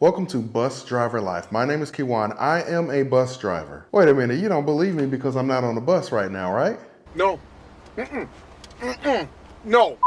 Welcome to Bus Driver Life. My name is Kiwan. I am a bus driver. Wait a minute, you don't believe me because I'm not on the bus right now, right? No. No.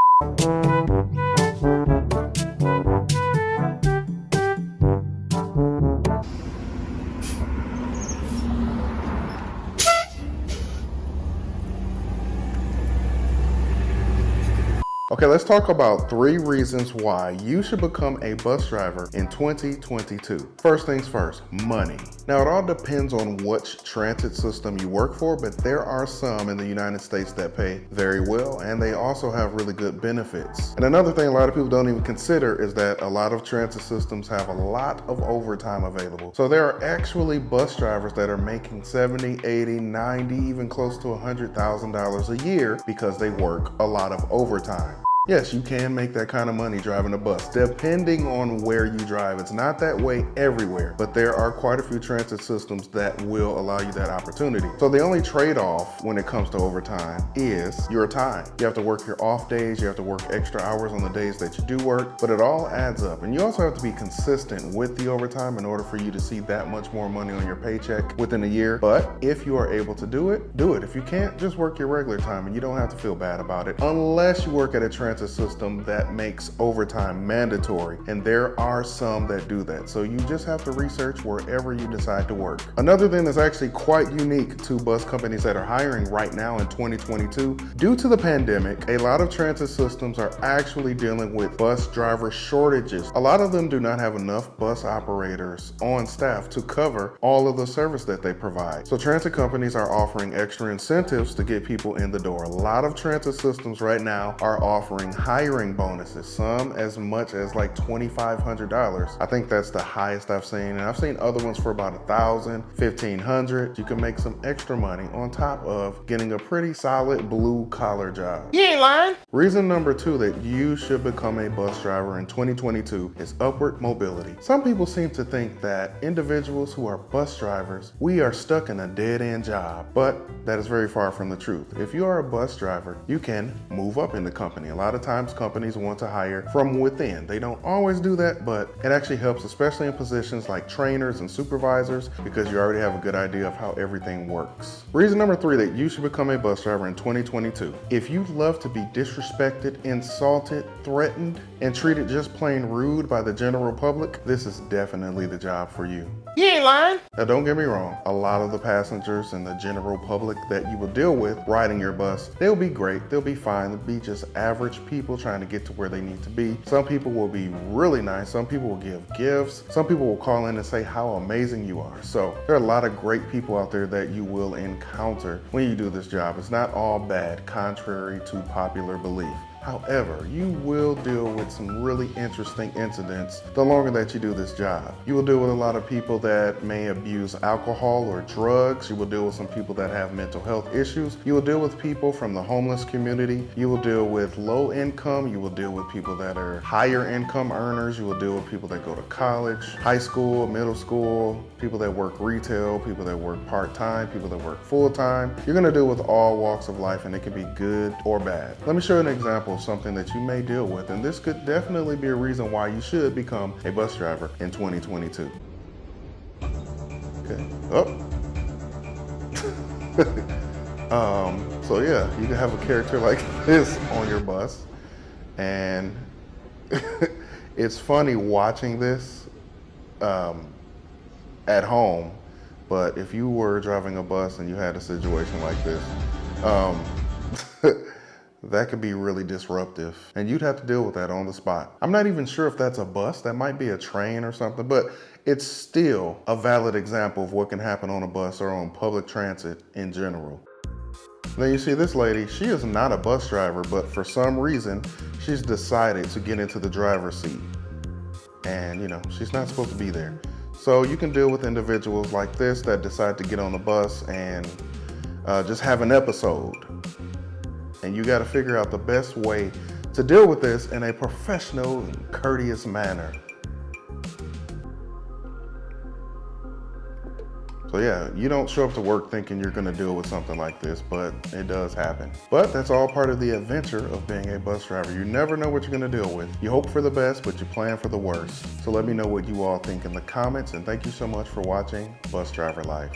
Okay, let's talk about 3 reasons why you should become a bus driver in 2022. First things first, money. Now, it all depends on which transit system you work for, but there are some in the United States that pay very well, and they also have really good benefits. And another thing a lot of people don't even consider is that a lot of transit systems have a lot of overtime available. So there are actually bus drivers that are making $70, $80, $90, even close to $100,000 a year because they work a lot of overtime. Yes, you can make that kind of money driving a bus, depending on where you drive. It's not that way everywhere, but there are quite a few transit systems that will allow you that opportunity. So the only trade-off when it comes to overtime is your time. You have to work your off days, you have to work extra hours on the days that you do work, but it all adds up. And you also have to be consistent with the overtime in order for you to see that much more money on your paycheck within a year. But if you are able to do it, do it. If you can't, just work your regular time and you don't have to feel bad about it, unless you work at a transit system that makes overtime mandatory, and there are some that do that. So you just have to research wherever you decide to work. Another thing that's actually quite unique to bus companies that are hiring right now in 2022, due to the pandemic, a lot of transit systems are actually dealing with bus driver shortages. A lot of them do not have enough bus operators on staff to cover all of the service that they provide. So transit companies are offering extra incentives to get people in the door. A lot of transit systems right now are offering hiring bonuses, some as much as like $2,500. I think that's the highest I've seen, and I've seen other ones for about $1,000, $1,500. You can make some extra money on top of getting a pretty solid blue collar job. You ain't lying. Reason number 2 that you should become a bus driver in 2022 is upward mobility. Some people seem to think that individuals who are bus drivers, we are stuck in a dead-end job, but that is very far from the truth. If you are a bus driver, you can move up in the company. A lot of times companies want to hire from within. They don't always do that, but it actually helps, especially in positions like trainers and supervisors, because you already have a good idea of how everything works. Reason number 3 that you should become a bus driver in 2022. If you love to be disrespected, insulted, threatened, and treated just plain rude by the general public, this is definitely the job for you. You ain't lying. Now, don't get me wrong, a lot of the passengers and the general public that you will deal with riding your bus, they'll be great, they'll be fine, they'll be just average people trying to get to where they need to be. Some people will be really nice, some people will give gifts, some people will call in and say how amazing you are. So there are a lot of great people out there that you will encounter when you do this job. It's not all bad, contrary to popular belief. However, you will deal with some really interesting incidents the longer that you do this job. You will deal with a lot of people that may abuse alcohol or drugs. You will deal with some people that have mental health issues. You will deal with people from the homeless community. You will deal with low income. You will deal with people that are higher income earners. You will deal with people that go to college, high school, middle school, people that work retail, people that work part-time, people that work full-time. You're gonna deal with all walks of life, and it can be good or bad. Let me show you an example of something that you may deal with, and this could definitely be a reason why you should become a bus driver in 2022. Okay. Oh. So yeah, you can have a character like this on your bus, and it's funny watching this at home, but if you were driving a bus and you had a situation like this, that could be really disruptive, and you'd have to deal with that on the spot. I'm not even sure if that's a bus, that might be a train or something, but it's still a valid example of what can happen on a bus or on public transit in general. Now you see this lady, she is not a bus driver, but for some reason, she's decided to get into the driver's seat. And you know, she's not supposed to be there. So you can deal with individuals like this that decide to get on the bus and just have an episode. And you got to figure out the best way to deal with this in a professional and courteous manner. So yeah, you don't show up to work thinking you're gonna deal with something like this, but it does happen. But that's all part of the adventure of being a bus driver. You never know what you're gonna deal with. You hope for the best, but you plan for the worst. So let me know what you all think in the comments, and thank you so much for watching Bus Driver Life.